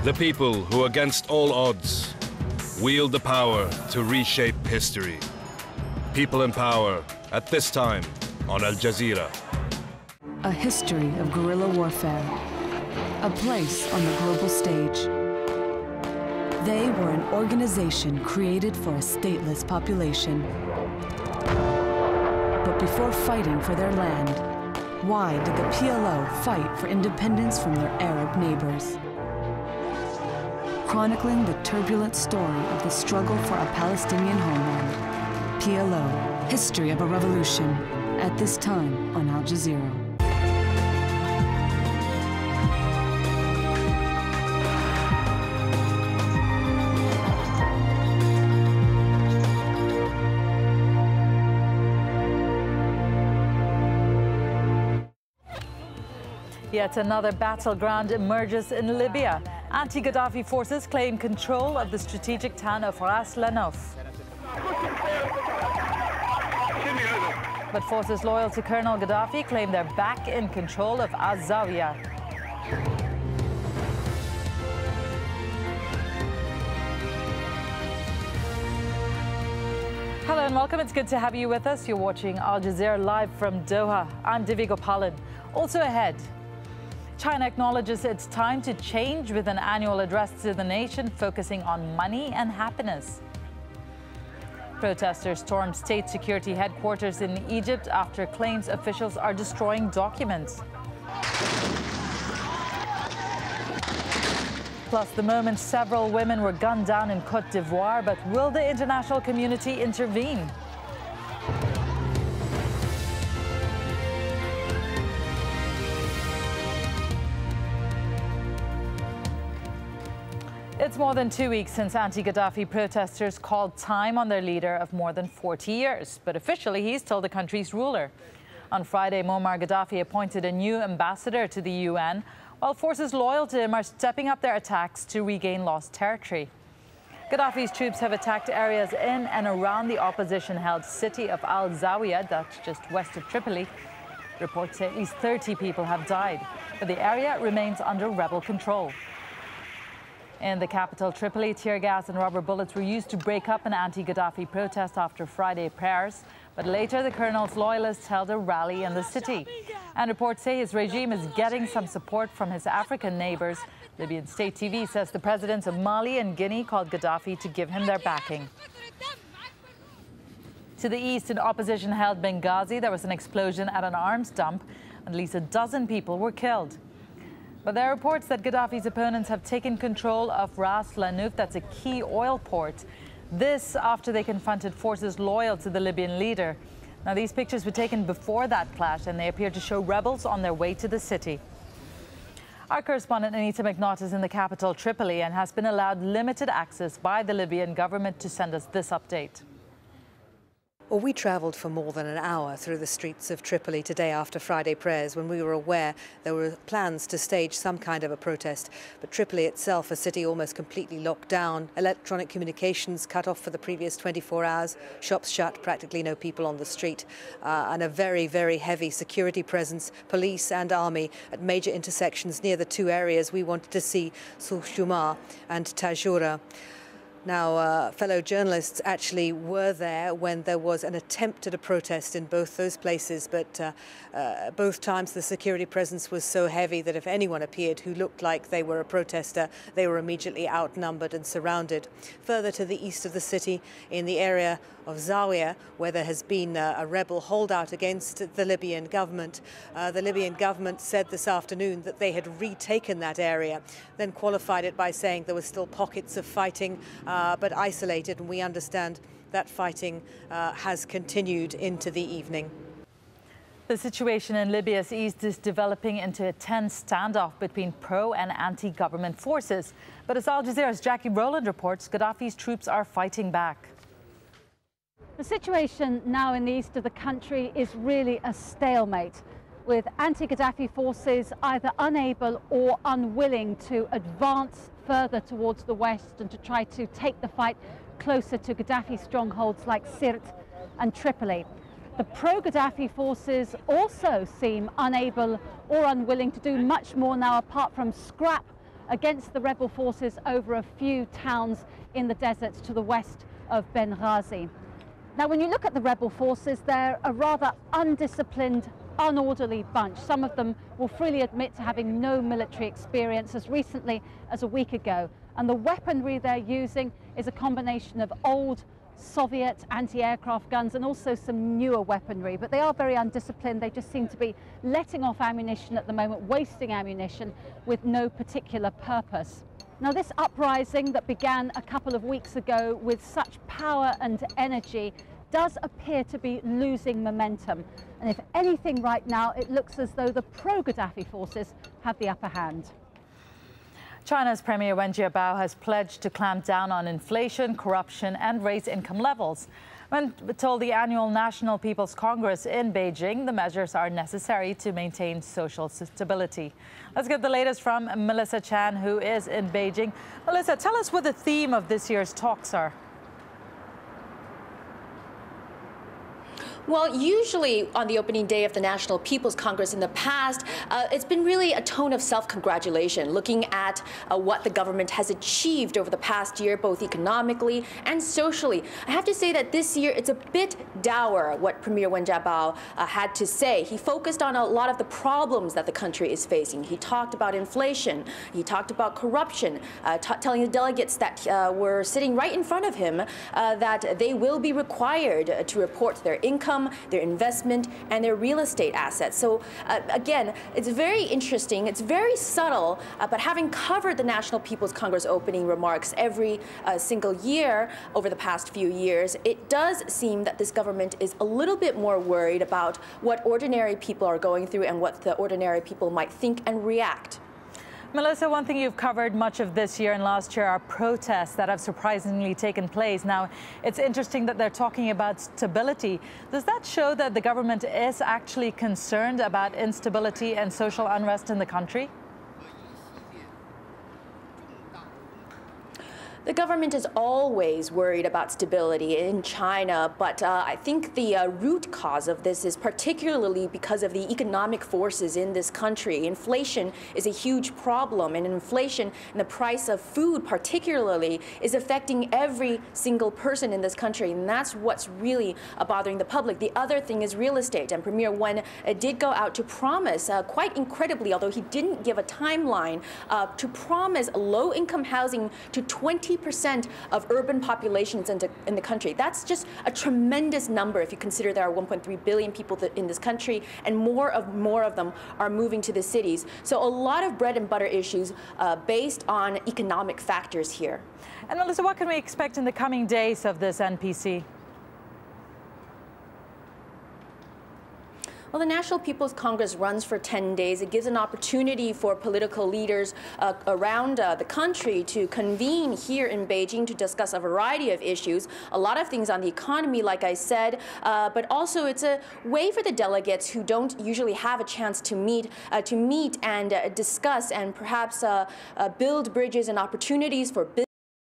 The people who, against all odds, wield the power to reshape history. People in power at this time on AlJazeera. A history of guerrilla warfare. A place on the global stage. They were an organization created for a stateless population. But before fighting for their land, why did the PLO fight for independence from their Arab neighbors? Chronicling the turbulent story of the struggle for a Palestinian homeland. PLO, History of a Revolution, at this time on AlJazeera. Yet another battleground emerges in Libya. Anti-Gaddafi forces claim control of the strategic town of Ras Lanouf. But forces loyal to Colonel Gaddafi claim they're back in control of AlZawiya. Hello and welcome. It's good to have you with us. You're watching AlJazeera live from Doha. I'm Divi Gopalan. Also ahead, China acknowledges it's time to change with an annual address to the nation focusing on money and happiness. Protesters stormed state security headquarters in Egypt after claims officials are destroying documents. Plus, the moment several women were gunned down in Côte d'Ivoire, but will the international community intervene? It's more than 2 weeks since anti-Gaddafi protesters called time on their leader of more than 40 years. But officially, he's still the country's ruler. On Friday, Muammar Gaddafi appointed a new ambassador to the UN, while forces loyal to him are stepping up their attacks to regain lost territory. Gaddafi's troops have attacked areas in and around the opposition-held city of AlZawiya, that's just west of Tripoli. Reports say at least 30 people have died, but the area remains under rebel control. In the capital, Tripoli, tear gas and rubber bullets were used to break up an anti-Gaddafi protest after Friday prayers. But later, the colonel's loyalists held a rally in the city. And reports say his regime is getting some support from his African neighbors. Libyan state TV says the presidents of Mali and Guinea called Gaddafi to give him their backing. To the east, in opposition-held Benghazi, there was an explosion at an arms dump. At least a dozen people were killed. But there are reports that Gaddafi's opponents have taken control of Ras Lanouf, that's a key oil port. This after they confronted forces loyal to the Libyan leader. Now, these pictures were taken before that clash, and they appear to show rebels on their way to the city. Our correspondent Anita McNaught is in the capital, Tripoli, and has been allowed limited access by the Libyan government to send us this update. Well, we travelled for more than an hour through the streets of Tripoli today after Friday prayers when we were aware there were plans to stage some kind of a protest. But Tripoli itself, a city almost completely locked down, electronic communications cut off for the previous 24 hours, shops shut, practically no people on the street, and a very, very heavy security presence, police and army at major intersections near the two areas we wanted to see, Soushuma and Tajura. Now, fellow journalists actually were there when there was an attempt at a protest in both those places, but both times the security presence was so heavy that if anyone appeared who looked like they were a protester, they were immediately outnumbered and surrounded. Further to the east of the city, in the area of Zawiya, where there has been a rebel holdout against the Libyan government said this afternoon that they had retaken that area, then qualified it by saying there were still pockets of fighting, but isolated, and we understand that fighting has continued into the evening. The situation in Libya's east is developing into a tense standoff between pro- and anti-government forces. But as AlJazeera's Jackie Rowland reports, Gaddafi's troops are fighting back. The situation now in the east of the country is really a stalemate, with anti-Gaddafi forces either unable or unwilling to advance further towards the west and to try to take the fight closer to Gaddafi strongholds like Sirte and Tripoli. The pro-Gaddafi forces also seem unable or unwilling to do much more now apart from scrap against the rebel forces over a few towns in the deserts to the west of Benghazi. Now, when you look at the rebel forces, they're a rather undisciplined, unorderly bunch. Some of them will freely admit to having no military experience as recently as a week ago. And the weaponry they're using is a combination of old Soviet anti-aircraft guns and also some newer weaponry. But they are very undisciplined. They just seem to be letting off ammunition at the moment, wasting ammunition with no particular purpose. Now, this uprising that began a couple of weeks ago with such power and energy does appear to be losing momentum. And if anything right now, it looks as though the pro-Gaddafi forces have the upper hand. China's Premier Wen Jiabao has pledged to clamp down on inflation, corruption and raise income levels. Wen told the annual National People's Congress in Beijing the measures are necessary to maintain social stability. Let's get the latest from Melissa Chan, who is in Beijing. Melissa, tell us what the theme of this year's talks are. Well, usually on the opening day of the National People's Congress in the past, it's been really a tone of self-congratulation, looking at what the government has achieved over the past year, both economically and socially. I have to say that this year it's a bit dour what Premier Wen Jiabao had to say. He focused on a lot of the problems that the country is facing. He talked about inflation. He talked about corruption, telling the delegates that were sitting right in front of him that they will be required to report their income, their investment, and their real estate assets. So again, it's very interesting, it's very subtle, but having covered the National People's Congress opening remarks every single year over the past few years, it does seem that this government is a little bit more worried about what ordinary people are going through and what the ordinary people might think and react. Melissa, one thing you've covered much of this year and last year are protests that have surprisingly taken place. Now, it's interesting that they're talking about stability. Does that show that the government is actually concerned about instability and social unrest in the country? The government is always worried about stability in China, but I think the root cause of this is particularly because of the economic forces in this country. Inflation is a huge problem, and inflation and the price of food particularly is affecting every single person in this country, and that's what's really bothering the public. The other thing is real estate, and Premier Wen did go out to promise, quite incredibly, although he didn't give a timeline, to promise low-income housing to 20% of urban populations in the country. That's just a tremendous number if you consider there are 1.3 billion people in this country, and more of them are moving to the cities. So a lot of bread and butter issues based on economic factors here. And Melissa, what can we expect in the coming days of this NPC? Well, the National People's Congress runs for 10 days. It gives an opportunity for political leaders around the country to convene here in Beijing to discuss a variety of issues, a lot of things on the economy, like I said, but also it's a way for the delegates who don't usually have a chance to meet and discuss and perhaps build bridges and opportunities for business